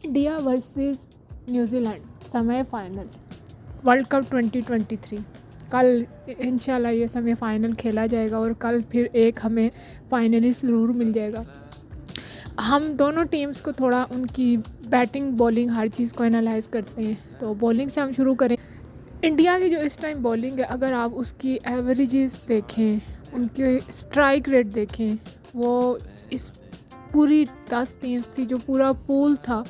India versus New Zealand semifinal world cup 2023। कल इंशाल्लाह ये सेमीफाइनल खेला जाएगा और कल फिर एक हमें फाइनलिस्ट ज़रूर मिल जाएगा। हम दोनों टीम्स को थोड़ा उनकी बैटिंग बॉलिंग हर चीज़ को एनालाइज करते हैं। तो बॉलिंग से हम शुरू करें। इंडिया की जो इस टाइम बॉलिंग है, अगर आप उसकी एवरेजेस देखें, उनके स्ट्राइक रेट देखें, वो इस पूरी 10 टीम्स की जो पूरा पूल था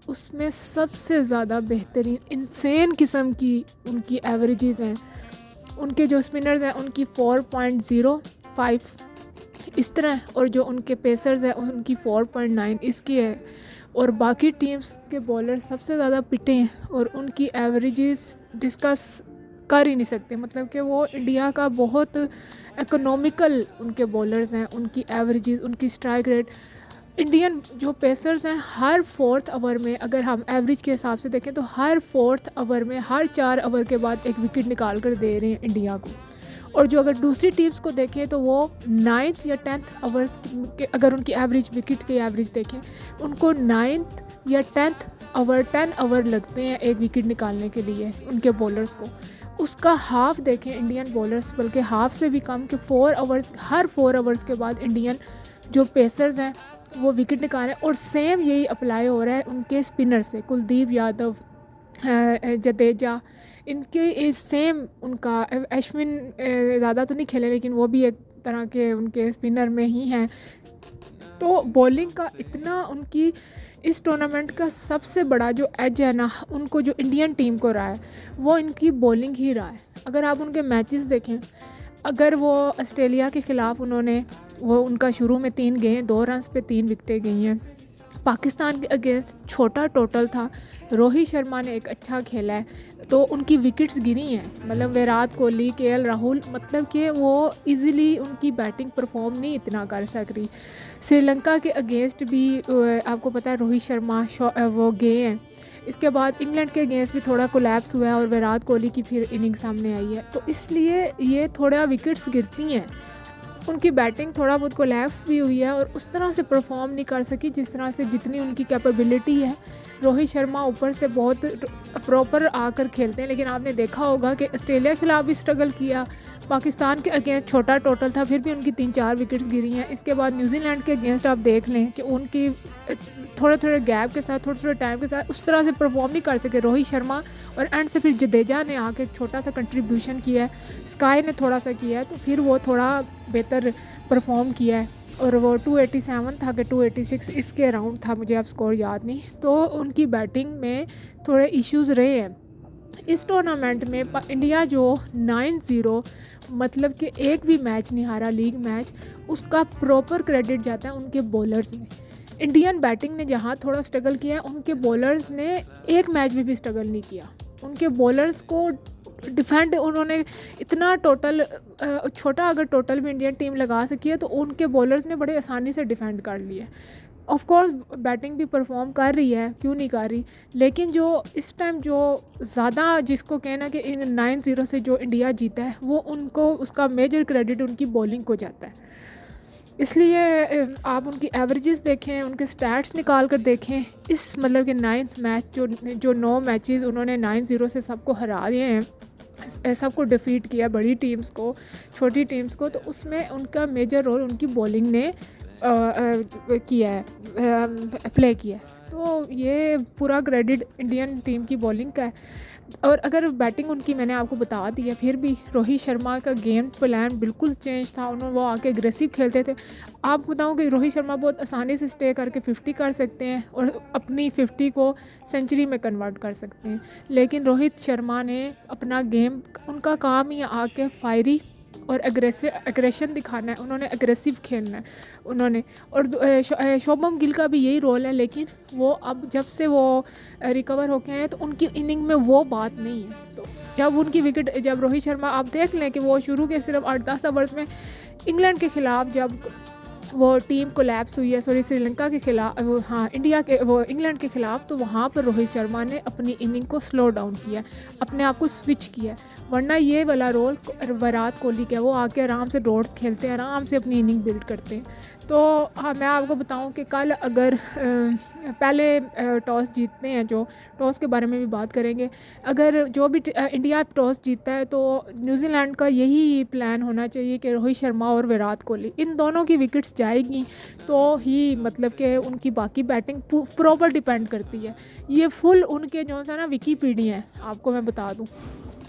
उसमें सबसे ज़्यादा बेहतरीन इंसेन किस्म की उनकी एवरेजेस हैं। उनके जो स्पिनर्स हैं उनकी 4.05 इस तरह, और जो उनके पेसर्स हैं उनकी 4.9 इसकी है। और बाकी टीम्स के बॉलर सबसे ज़्यादा पिटे हैं और उनकी एवरेजेस डिस्कस कर ही नहीं सकते। मतलब कि वो इंडिया का बहुत इकोनॉमिकल उनके बॉलर्स हैं, उनकी एवरेजेस, उनकी स्ट्राइक रेट। इंडियन जो पेसर्स हैं हर 4th ओवर में, अगर हम एवरेज के हिसाब से देखें तो हर 4th ओवर में हर 4 ओवर के बाद एक विकेट निकाल कर दे रहे हैं इंडिया को। और जो अगर दूसरी टीम्स को देखें तो वो 9th या 10th ओवर्स के, अगर उनकी एवरेज विकेट की एवरेज देखें, उनको 9th या 10th ओवर 10 ओवर लगते हैं एक विकेट निकालने के लिए उनके बॉलर्स को। उसका हाफ देखें इंडियन बॉलर्स, बल्कि हाफ से भी कम कि 4 ओवर्स, हर 4 ओवर्स के बाद इंडियन जो पेसर्स हैं वो विकेट निकाल रहे हैं। और सेम यही अप्लाई हो रहा है उनके स्पिनर से, कुलदीप यादव, जडेजा, इनके सेम उनका अश्विन ज़्यादा तो नहीं खेले लेकिन वो भी एक तरह के उनके स्पिनर में ही हैं। तो बॉलिंग का इतना उनकी इस टूर्नामेंट का सबसे बड़ा जो एज है ना, उनको जो इंडियन टीम को रहा है वो इनकी बॉलिंग ही रहा है। अगर आप उनके मैचेस देखें, अगर वो ऑस्ट्रेलिया के ख़िलाफ़ वो उनका शुरू में 3 गए हैं, 2 रन्स पे 3 विकेटें गई हैं। पाकिस्तान के अगेंस्ट छोटा टोटल था, रोहित शर्मा ने एक अच्छा खेला है तो उनकी विकेट्स गिरी हैं। मतलब विराट कोहली, केएल राहुल, मतलब कि वो इजीली उनकी बैटिंग परफॉर्म नहीं इतना कर सक रही। श्रीलंका के अगेंस्ट भी आपको पता है रोहित शर्मा वो गए हैं। इसके बाद इंग्लैंड के अगेंस्ट भी थोड़ा कोलैप्स हुआ है और विराट कोहली की फिर इनिंग सामने आई है, तो इसलिए ये थोड़ा विकेट्स गिरती हैं। उनकी बैटिंग थोड़ा बहुत कोलैप्स भी हुई है और उस तरह से परफॉर्म नहीं कर सकी जिस तरह से जितनी उनकी कैपेबिलिटी है। रोहित शर्मा ऊपर से बहुत प्रॉपर आकर खेलते हैं, लेकिन आपने देखा होगा कि ऑस्ट्रेलिया के खिलाफ भी स्ट्रगल किया, पाकिस्तान के अगेंस्ट छोटा टोटल था फिर भी उनकी 3-4 विकेट्स गिरी हैं। इसके बाद न्यूजीलैंड के अगेंस्ट आप देख लें कि उनकी थोड़े थोड़े गैप के साथ, थोड़े थोड़े टाइम के साथ उस तरह से परफॉर्म नहीं कर सके रोहित शर्मा। और एंड से फिर जडेजा ने आके एक छोटा सा कंट्रीब्यूशन किया है, स्काई ने थोड़ा सा किया है, तो फिर वो थोड़ा बेहतर परफॉर्म किया है। और वो 287 था कि 286 इसके अराउंड था, मुझे अब स्कोर याद नहीं। तो उनकी बैटिंग में थोड़े इश्यूज़ रहे हैं इस टूर्नामेंट में। इंडिया जो 9-0 मतलब कि एक भी मैच नहीं हारा लीग मैच, उसका प्रॉपर क्रेडिट जाता है उनके बॉलर्स में। इंडियन बैटिंग ने जहाँ थोड़ा स्ट्रगल किया है, उनके बॉलर्स ने एक मैच में भी स्ट्रगल नहीं किया। उनके बॉलर्स को डिफेंड उन्होंने इतना टोटल छोटा अगर टोटल भी इंडियन टीम लगा सकी है तो उनके बॉलर्स ने बड़े आसानी से डिफेंड कर लिया। ऑफ कोर्स बैटिंग भी परफॉर्म कर रही है, क्यों नहीं कर रही, लेकिन जो इस टाइम जो ज़्यादा जिसको कहना कि इन 9-0 से जो इंडिया जीता है वो उनको उसका मेजर क्रेडिट उनकी बॉलिंग को जाता है। इसलिए आप उनकी एवरेजेस देखें, उनके स्टैट्स निकाल कर देखें। इस मतलब कि 9th मैच जो 9 मैचेस उन्होंने 9-0 से सबको हरा दिए हैं, सबको डिफीट किया, बड़ी टीम्स को, छोटी टीम्स को, तो उसमें उनका मेजर रोल उनकी बॉलिंग ने किया है, प्ले किया है। तो ये पूरा क्रेडिट इंडियन टीम की बॉलिंग का है। और अगर बैटिंग उनकी मैंने आपको बता दी है, फिर भी रोहित शर्मा का गेम प्लान बिल्कुल चेंज था। उन्होंने वो आके एग्रेसिव खेलते थे। आप बताऊँ कि रोहित शर्मा बहुत आसानी से स्टे करके 50 कर सकते हैं और अपनी 50 को सेंचुरी में कन्वर्ट कर सकते हैं, लेकिन रोहित शर्मा ने अपना गेम, उनका काम ही आके फायरी और एग्रेशन दिखाना है, उन्होंने एग्रेसिव खेलना है उन्होंने। और शुभमन गिल का भी यही रोल है, लेकिन वो अब जब से वो रिकवर होके आए तो उनकी इनिंग में वो बात नहीं है। तो जब उनकी विकेट, जब रोहित शर्मा, आप देख लें कि वो शुरू के सिर्फ 8-10 ओवर्स में इंग्लैंड के ख़िलाफ़ जब वो टीम कोलैप्स हुई है, सॉरी श्रीलंका के खिलाफ, वो हाँ इंडिया के, वो इंग्लैंड के ख़िलाफ़, तो वहाँ पर रोहित शर्मा ने अपनी इनिंग को स्लो डाउन किया, अपने आप को स्विच किया। वरना ये वाला रोल विराट कोहली का, वो आके आराम से डॉट्स खेलते हैं, आराम से अपनी इनिंग बिल्ड करते हैं। तो हाँ, मैं आपको बताऊं कि कल अगर पहले टॉस जीतते हैं, जो टॉस के बारे में भी बात करेंगे, अगर जो भी इंडिया टॉस जीतता है तो न्यूजीलैंड का यही प्लान होना चाहिए कि रोहित शर्मा और विराट कोहली इन दोनों की विकेट्स जाएगी तो ही मतलब कि उनकी बाकी बैटिंग प्रॉपर डिपेंड करती है। ये फुल उनके जो है ना विकीपीडिया है, आपको मैं बता दूँ।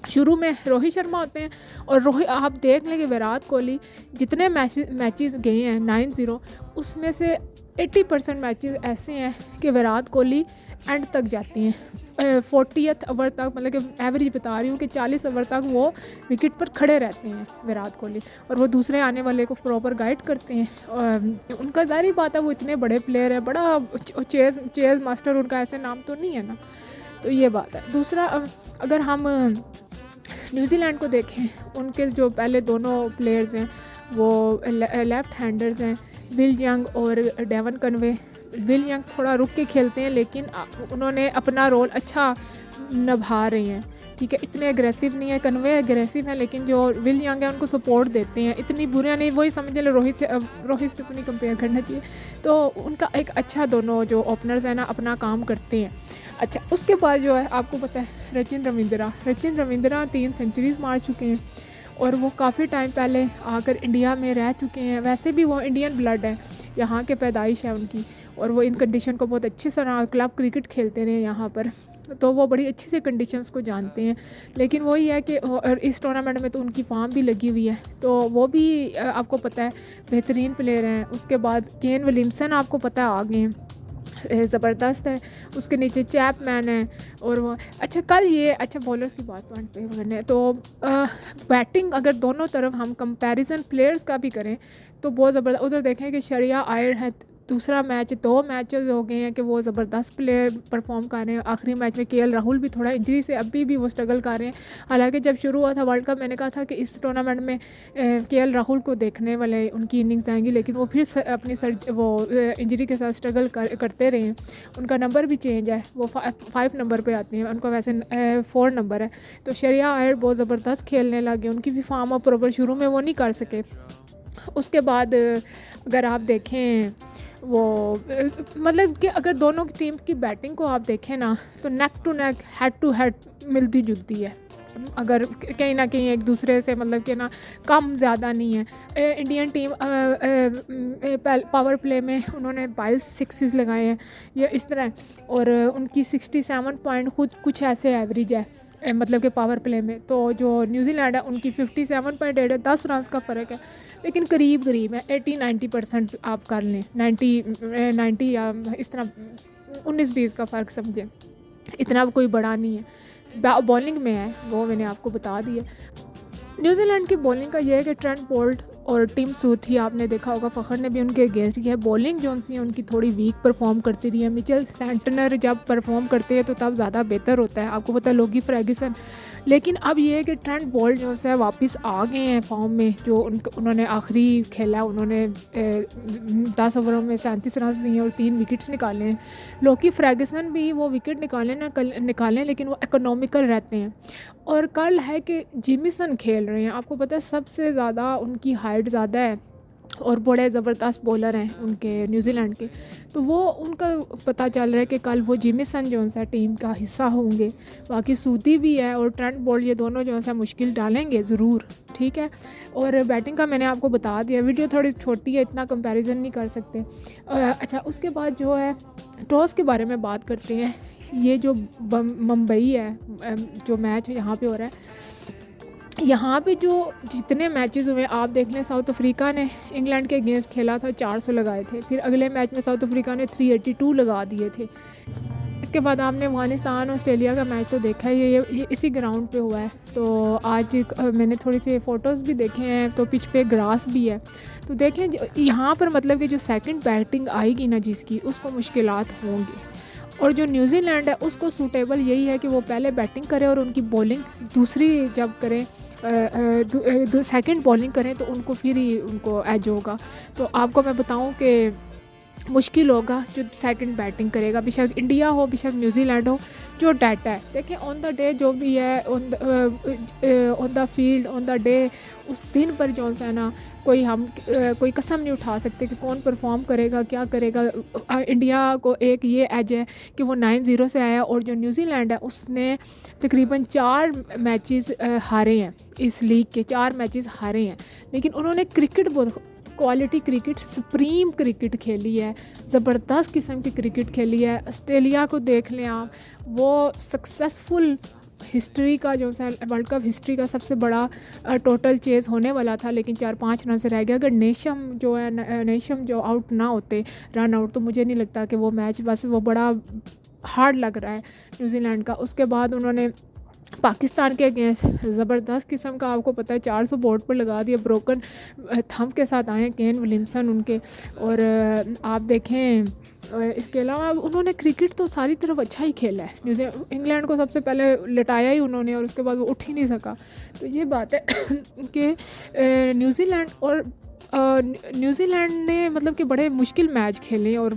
शुरू में रोहित शर्मा होते हैं और रोहित, आप देख लें कि विराट कोहली जितने मैचेस गए हैं 9-0, उसमें से 80% मैचेस ऐसे हैं कि विराट कोहली एंड तक जाती हैं, 40th ओवर तक, मतलब कि एवरेज बता रही हूँ कि 40 ओवर तक वो विकेट पर खड़े रहते हैं विराट कोहली, और वो दूसरे आने वाले को प्रॉपर गाइड करते हैं। उनका ज़ाहिर बात है वो इतने बड़े प्लेयर है, बड़ा चेज़ मास्टर उनका ऐसे नाम तो नहीं है ना, तो ये बात है। दूसरा, अगर हम न्यूजीलैंड को देखें, उनके जो पहले दोनों प्लेयर्स हैं वो लेफ़्ट हैंडर्स हैं, विल यंग और डेवन कनवे। विल यंग थोड़ा रुक के खेलते हैं लेकिन उन्होंने अपना रोल अच्छा निभा रहे हैं, ठीक है, इतने एग्रेसिव नहीं है। कन्वे एग्रेसिव है लेकिन जो विल यंग है उनको सपोर्ट देते हैं, इतनी बुरा नहीं, वही समझ लो रोहित से तो नहीं कंपेयर करना चाहिए। तो उनका एक अच्छा, दोनों जो ओपनर्स हैं ना अपना काम करते हैं। अच्छा, उसके बाद जो है आपको पता है सचिन रविंद्रा 3 सेंचुरीज मार चुके हैं और वो काफ़ी टाइम पहले आकर इंडिया में रह चुके हैं। वैसे भी वो इंडियन ब्लड है, यहाँ के पैदाइश है उनकी, और वो इन कंडीशन को बहुत अच्छी तरह क्लब क्रिकेट खेलते रहे यहाँ पर, तो वो बड़ी अच्छी से कंडीशंस को जानते हैं। लेकिन वही है कि इस टूर्नामेंट में तो उनकी फॉर्म भी लगी हुई है, तो वो भी आपको पता है बेहतरीन प्लेयर हैं। उसके बाद केन विलियमसन आपको पता है आ गए हैं, ज़बरदस्त है। उसके नीचे चैपमैन है, और वो अच्छा, कल ये अच्छा बॉलर्स की बात पे करने तो बैटिंग अगर दोनों तरफ हम कंपैरिजन प्लेयर्स का भी करें तो बहुत ज़बरदस्त। उधर देखें कि शरिया आयर है, दूसरा मैच 2 मैचेस हो गए हैं कि वो ज़बरदस्त प्लेयर परफॉर्म कर रहे हैं। आखिरी मैच में केएल राहुल भी थोड़ा इंजरी से अभी भी वो स्ट्रगल कर रहे हैं। हालांकि जब शुरू हुआ था वर्ल्ड कप मैंने कहा था कि इस टूर्नामेंट में केएल राहुल को देखने वाले उनकी इनिंग्स आएंगी, लेकिन वो फिर अपनी इंजरी के साथ स्ट्रगल करते रहे हैं। उनका नंबर भी चेंज है, वो 5 नंबर पर आती हैं, उनका वैसे 4 नंबर है। तो शरिया आयर बहुत ज़बरदस्त खेलने लगे, उनकी भी फॉर्म अप प्रॉपर शुरू में वो नहीं कर सके। उसके बाद अगर आप देखें वो मतलब कि अगर दोनों की टीम की बैटिंग को आप देखें ना तो neck to neck, head to head मिलती जुलती है, अगर कहीं ना कहीं एक दूसरे से मतलब कि ना कम ज़्यादा नहीं है। इंडियन टीम पावर प्ले में उन्होंने 22 सिक्सेस लगाए हैं, ये इस तरह, और उनकी 67 पॉइंट कुछ ऐसे एवरेज है मतलब कि पावर प्ले में। तो जो न्यूजीलैंड है उनकी 57.8 है, 10 रन का फ़र्क है, लेकिन करीब है 80-90% आप कर लें, 90 या इस तरह 19-20 का फ़र्क समझें, इतना कोई बड़ा नहीं है। बॉलिंग में है वो मैंने आपको बता दिया। न्यूजीलैंड की बॉलिंग का ये है कि ट्रेंट बोल्ट और टीम सूथी आपने देखा होगा, फ़खर ने भी उनके अगेंस्ट किया है। बॉलिंग जो सी है उनकी थोड़ी वीक परफॉर्म करती रही है। मिचेल सेंटनर जब परफॉर्म करते हैं तो तब ज़्यादा बेहतर होता है, आपको पता है लोगी फर्ग्यूसन। लेकिन अब ये है कि ट्रेंट बोल्ट जो है वापस आ गए हैं फॉर्म में, जो उन्होंने आखिरी खेला उन्होंने 10 ओवरों में 37 रन दिए और 3 विकेट्स निकाले हैं। लोगी फर्ग्यूसन भी वो विकेट निकालें लेकिन वो इकोनॉमिकल रहते हैं। और कल है कि जिमिसन खेल रहे हैं, आपको पता है सबसे ज़्यादा उनकी हाइट ज़्यादा है और बड़े ज़बरदस्त बॉलर हैं उनके न्यूजीलैंड के, तो वो उनका पता चल रहा है कि कल वो जिमिसन जो है टीम का हिस्सा होंगे। बाकी सूदी भी है और ट्रेंट बोल्ट, ये दोनों जो है मुश्किल डालेंगे ज़रूर, ठीक है। और बैटिंग का मैंने आपको बता दिया, वीडियो थोड़ी छोटी है, इतना कंपैरिजन नहीं कर सकते। अच्छा, उसके बाद जो है टॉस के बारे में बात करते हैं। ये जो मुंबई है जो मैच यहाँ पे हो रहा है, यहाँ पे जो जितने मैचेस हुए आप देख लें, साउथ अफ्रीका ने इंग्लैंड के अगेंस्ट खेला था, 400 लगाए थे। फिर अगले मैच में साउथ अफ्रीका ने 382 लगा दिए थे। इसके बाद आपने अफगानिस्तान ऑस्ट्रेलिया का मैच तो देखा है, ये इसी ग्राउंड पे हुआ है। तो आज मैंने थोड़ी सी फ़ोटोज़ भी देखे हैं, तो पिच पे ग्रास भी है। तो देखें यहाँ पर मतलब कि जो सेकंड बैटिंग आएगी ना जिसकी, उसको मुश्किलात होंगी। और जो न्यूजीलैंड है उसको सूटेबल यही है कि वो पहले बैटिंग करें और उनकी बॉलिंग दूसरी जब करें, सेकंड बॉलिंग करें तो उनको फिर ही उनको एज होगा। तो आपको मैं बताऊं कि मुश्किल होगा जो सेकंड बैटिंग करेगा, बेशक इंडिया हो बेशक न्यूजीलैंड हो। जो डाटा है देखिए ऑन द डे जो भी है on the field on the day उस दिन पर जो है ना कोई कसम नहीं उठा सकते कि कौन परफॉर्म करेगा क्या करेगा। इंडिया को एक ये एज है कि वो 9-0 से आया और जो न्यूजीलैंड है उसने तकरीबन 4 मैचेस हारे हैं, इस लीग के 4 मैचेस हारे हैं, लेकिन उन्होंने क्रिकेट बहुत क्वालिटी क्रिकेट सुप्रीम क्रिकेट खेली है, ज़बरदस्त किस्म की क्रिकेट खेली है। ऑस्ट्रेलिया को देख लें आप, वो सक्सेसफुल हिस्ट्री का जो है वर्ल्ड कप हिस्ट्री का सबसे बड़ा टोटल चेज़ होने वाला था, लेकिन 4-5 रन से रह गया। अगर नेशम जो आउट ना होते रन आउट, तो मुझे नहीं लगता कि वो मैच बस वो बड़ा हार्ड लग रहा है न्यूजीलैंड का। उसके बाद उन्होंने पाकिस्तान के अगेंस्ट ज़बरदस्त किस्म का आपको पता है 400 बोर्ड पर लगा दिया, ब्रोकन थंब के साथ आए केन विलियमसन उनके। और आप देखें इसके अलावा उन्होंने क्रिकेट तो सारी तरफ अच्छा ही खेला है। इंग्लैंड को सबसे पहले लटाया ही उन्होंने और उसके बाद वो उठ ही नहीं सका। तो ये बात है कि न्यूजीलैंड ने मतलब कि बड़े मुश्किल मैच खेले और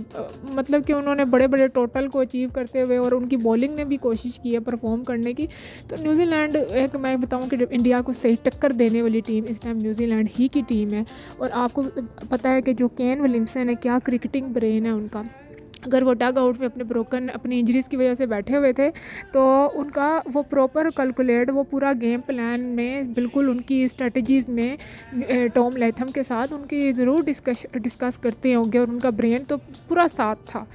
मतलब कि उन्होंने बड़े बड़े टोटल को अचीव करते हुए और उनकी बॉलिंग ने भी कोशिश की है परफॉर्म करने की। तो न्यूजीलैंड एक मैं बताऊं कि इंडिया को सही टक्कर देने वाली टीम इस टाइम न्यूजीलैंड ही की टीम है। और आपको पता है कि जो केन विलियमसन है क्या क्रिकेटिंग ब्रेन है उनका। अगर वो डग आउट में अपनी इंजरीज़ की वजह से बैठे हुए थे तो उनका वो प्रॉपर कैलकुलेट वो पूरा गेम प्लान में बिल्कुल उनकी स्ट्रेटजीज़ में टॉम लैथम के साथ उनकी ज़रूर डिस्कस करते होंगे और उनका ब्रेन तो पूरा साथ था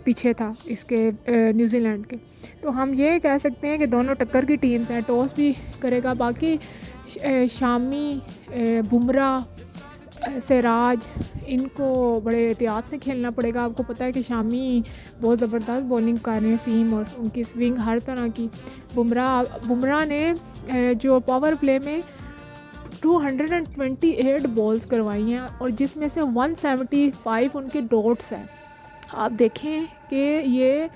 पीछे था इसके न्यूजीलैंड के। तो हम ये कह सकते हैं कि दोनों टक्कर की टीम्स हैं। टॉस भी करेगा बाकी शामी बुमराह सिराज इनको बड़े एहतियात से खेलना पड़ेगा। आपको पता है कि शामी बहुत ज़बरदस्त बॉलिंग कर रहे हैं, सीम और उनकी स्विंग हर तरह की। बुमराह ने जो पावर प्ले में 228 बॉल्स करवाई हैं और जिसमें से 175 उनके डॉट्स हैं। आप देखें कि ये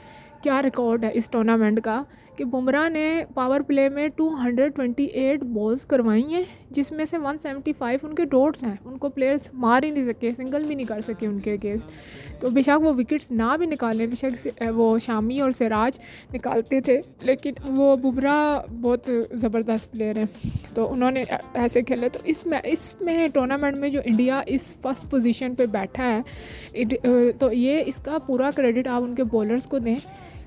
क्या रिकॉर्ड है इस टूर्नामेंट का कि बुमराह ने पावर प्ले में 228 बॉल्स करवाई हैं जिसमें से 175 उनके डॉट्स हैं। उनको प्लेयर्स मार ही नहीं सके, सिंगल भी नहीं कर सके उनके अगेंस्ट। तो बेशक वो विकेट्स ना भी निकालें, बेशक वो शामी और सिराज निकालते थे, लेकिन वो बुमराह बहुत ज़बरदस्त प्लेयर हैं तो उन्होंने ऐसे खेले। तो इसमें टूर्नामेंट में जो इंडिया इस फर्स्ट पोजीशन पे बैठा है तो ये इसका पूरा क्रेडिट आप उनके बॉलर्स को दें।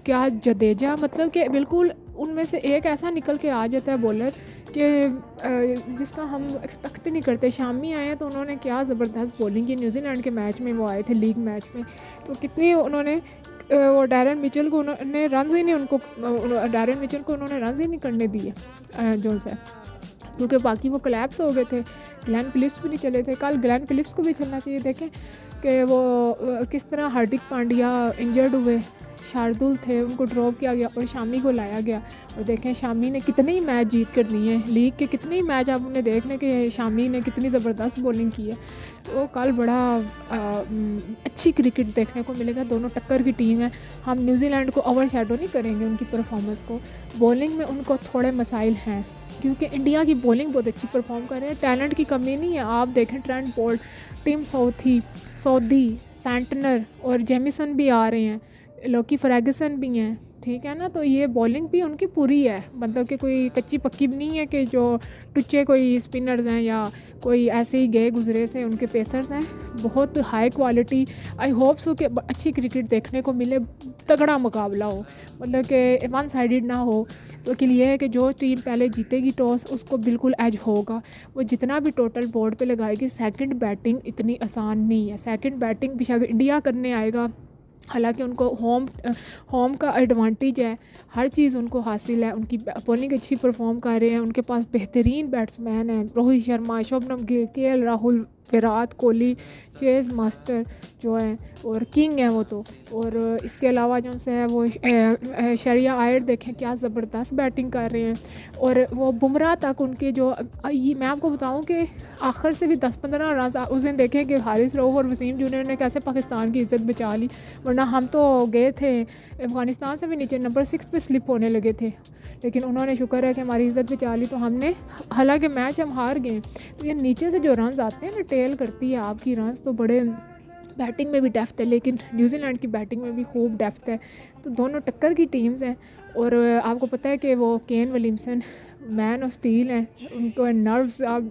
क्या जडेजा मतलब कि बिल्कुल उनमें से एक ऐसा निकल के आ जाता है बॉलर कि जिसका हम एक्सपेक्ट नहीं करते। शामी आए हैं तो उन्होंने क्या ज़बरदस्त बॉलिंग की। न्यूजीलैंड के मैच में वो आए थे लीग मैच में, तो कितनी उन्होंने वो डैरन मिचेल को उन्होंने रन ही नहीं करने दिए जो है, क्योंकि बाकी वो कोलैप्स हो गए थे। ग्लेन फिलिप्स भी नहीं चले थे। कल ग्लेन फिलिप्स को भी चलना चाहिए। देखें कि वो किस तरह हार्दिक पांड्या इंजर्ड हुए, शार्दुल थे उनको ड्रॉप किया गया और शामी को लाया गया। और देखें शामी ने कितने ही मैच जीत कर दिए हैं, लीग के कितने ही मैच आप उन्हें देख लें कि शामी ने कितनी ज़बरदस्त बॉलिंग की है। तो कल बड़ा अच्छी क्रिकेट देखने को मिलेगा। दोनों टक्कर की टीम है। हम न्यूजीलैंड को ओवर शैडो नहीं करेंगे उनकी परफॉर्मेंस को। बॉलिंग में उनको थोड़े मसाइल हैं क्योंकि इंडिया की बॉलिंग बहुत अच्छी परफॉर्म कर रहे हैं, टैलेंट की कमी नहीं है। आप देखें Trent Boult, Tim Southee, Santner और जेमिसन भी आ रहे हैं, लोकी फर्गसन भी हैं, ठीक है ना। तो ये बॉलिंग भी उनकी पूरी है, मतलब कि कोई कच्ची पक्की भी नहीं है कि जो टुच्चे कोई स्पिनर्स हैं या कोई ऐसे ही गए गुजरे से उनके पेसर्स हैं। बहुत high quality. I hope so कि अच्छी क्रिकेट देखने को मिले, तगड़ा मुकाबला हो, मतलब कि वन साइडेड ना हो। तो के लिए है कि जो टीम पहले जीतेगी टॉस उसको बिल्कुल एज होगा, वो जितना भी टोटल बोर्ड पे लगाएगी। सेकंड बैटिंग इतनी आसान नहीं है। सेकंड बैटिंग बेशक इंडिया करने आएगा, हालांकि उनको होम का एडवांटेज है, हर चीज़ उनको हासिल है। उनकी बॉलिंग अच्छी परफॉर्म कर रहे हैं, उनके पास बेहतरीन बैट्समैन हैं, Rohit Sharma, Shubman Gill, KL Rahul, Virat Kohli, chase master जो है और किंग है वो तो। और इसके अलावा जो है वो शरिया आयर देखें क्या ज़बरदस्त बैटिंग कर रहे हैं। और वो बुमराह तक उनके जो मैं आपको बताऊं कि आखिर से भी 10-15 रन उस दिन देखें कि हारिस रऊफ और वसीम जूनियर ने कैसे पाकिस्तान की इज़्ज़त बचा ली, वरना हम तो गए थे अफ़गानिस्तान से भी नीचे नंबर 6 पे स्लिप होने लगे थे, लेकिन उन्होंने शुक्र है कि हमारी इज़्ज़त बचा ली। तो हमने हालांकि मैच हम हार गए। तो ये नीचे से जो रन्स आते हैं ना, टेल करती है आपकी रन्स, तो बड़े बैटिंग में भी डेप्थ है, लेकिन न्यूजीलैंड की बैटिंग में भी खूब डेप्थ है। तो दोनों टक्कर की टीम्स हैं। और आपको पता है कि वो Kane Williamson man of steel हैं। उनको नर्व्स, आप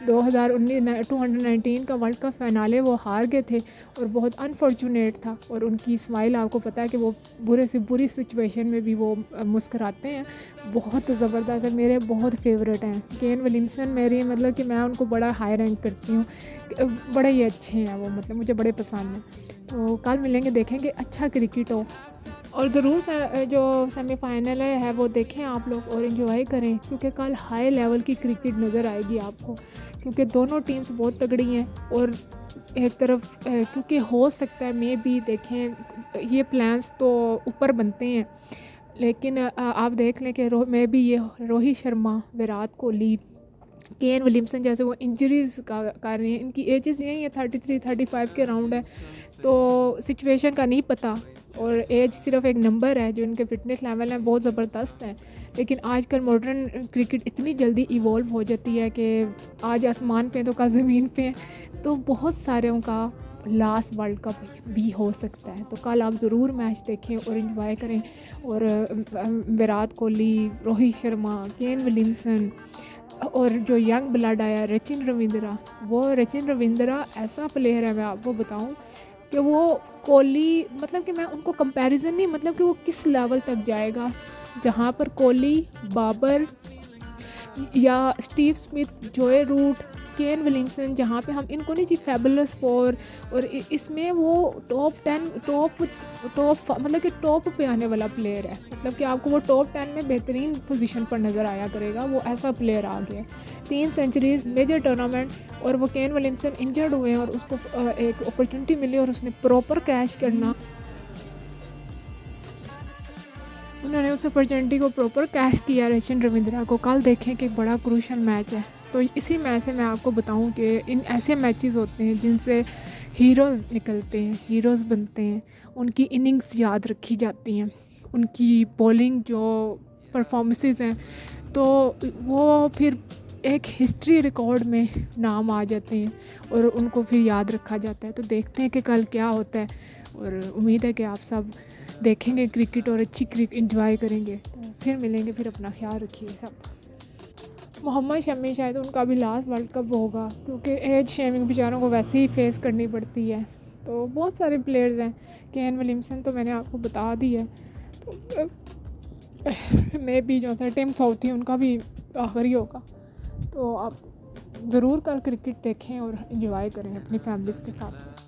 2019 का वर्ल्ड कप फाइनले वो हार गए थे और बहुत अनफॉर्चुनेट था। और उनकी स्माइल, आपको पता है कि वो बुरे से बुरी सिचुएशन में भी वो मुस्कुराते हैं। बहुत ज़बरदस्त है, मेरे बहुत फेवरेट हैं केन विलियमसन। मेरी मतलब कि मैं उनको बड़ा हाई रैंक करती हूँ, बड़े ही अच्छे हैं वो, मतलब मुझे बड़े पसंद हैं। तो कल मिलेंगे, देखेंगे अच्छा क्रिकेट हो। और ज़रूर जो सेमीफाइनल है वो देखें आप लोग और इन्जॉय करें, क्योंकि कल हाई लेवल की क्रिकेट नज़र आएगी आपको, क्योंकि दोनों टीम्स बहुत तगड़ी हैं। और एक तरफ क्योंकि हो सकता है मे भी देखें, ये प्लान्स तो ऊपर बनते हैं, लेकिन आप देख लें कि मे भी ये रोहित शर्मा, विराट कोहली, केन विलियमसन जैसे वो इंजरीज़ का कर रहे हैं। इनकी एजेस यही है 33-35 के राउंड है, तो सिचुएशन का नहीं पता। और एज सिर्फ एक नंबर है, जो इनके फिटनेस लेवल हैं बहुत ज़बरदस्त है। लेकिन आजकल मॉडर्न क्रिकेट इतनी जल्दी इवॉल्व हो जाती है कि आज आसमान पे तो कल ज़मीन पे है, तो बहुत सारे उनका लास्ट वर्ल्ड कप भी हो सकता है। तो कल आप ज़रूर मैच देखें और इन्जॉय करें। और विराट कोहली, रोहित शर्मा, केन विलियमसन और जो यंग ब्लड आया रचिन रविंद्रा, वो रचिन रविंद्रा ऐसा प्लेयर है, मैं आपको बताऊं कि वो कोहली, मतलब कि मैं उनको कंपैरिजन नहीं, मतलब कि वो किस लेवल तक जाएगा जहाँ पर कोहली, बाबर या स्टीव स्मिथ, जोए रूट, केन विलियमसन, जहाँ पे हम इनको नहीं जी फैबुलस फोर, और इसमें वो टॉप मतलब कि टॉप पे आने वाला प्लेयर है। मतलब कि आपको वो टॉप 10 में बेहतरीन पोजीशन पर नज़र आया करेगा, वो ऐसा प्लेयर आ गया। 3 सेंचुरीज मेजर टूर्नामेंट, और वो केन विलियमसन इंजर्ड हुए हैं और उसको एक अपॉर्चुनिटी मिली और उसने प्रॉपर कैश करना, उन्होंने उस अपॉर्चुनिटी को प्रॉपर कैश किया रचिन रविंद्रा को। कल देखें कि बड़ा क्रूशल मैच है। तो इसी मैच से मैं आपको बताऊं कि इन ऐसे मैचेस होते हैं जिनसे हीरोज़ निकलते हैं, हीरोज़ बनते हैं, उनकी इनिंग्स याद रखी जाती हैं, उनकी बॉलिंग जो परफॉर्मेंसेस हैं, तो वो फिर एक हिस्ट्री रिकॉर्ड में नाम आ जाते हैं और उनको फिर याद रखा जाता है। तो देखते हैं कि कल क्या होता है, और उम्मीद है कि आप सब देखेंगे क्रिकेट और अच्छी क्रिकेट एंजॉय करेंगे। तो फिर मिलेंगे, फिर अपना ख्याल रखिए सब। मोहम्मद शमी शायद उनका भी लास्ट वर्ल्ड कप होगा, क्योंकि एज शेमिंग बेचारों को वैसे ही फेस करनी पड़ती है। तो बहुत सारे प्लेयर्स हैं, केन विलियमसन तो मैंने आपको बता दी है, तो मे भी जो था टिम साउथी उनका भी आखिरी होगा। तो आप ज़रूर कल क्रिकेट देखें और एंजॉय करें अपनी फैमिलीज़ के साथ।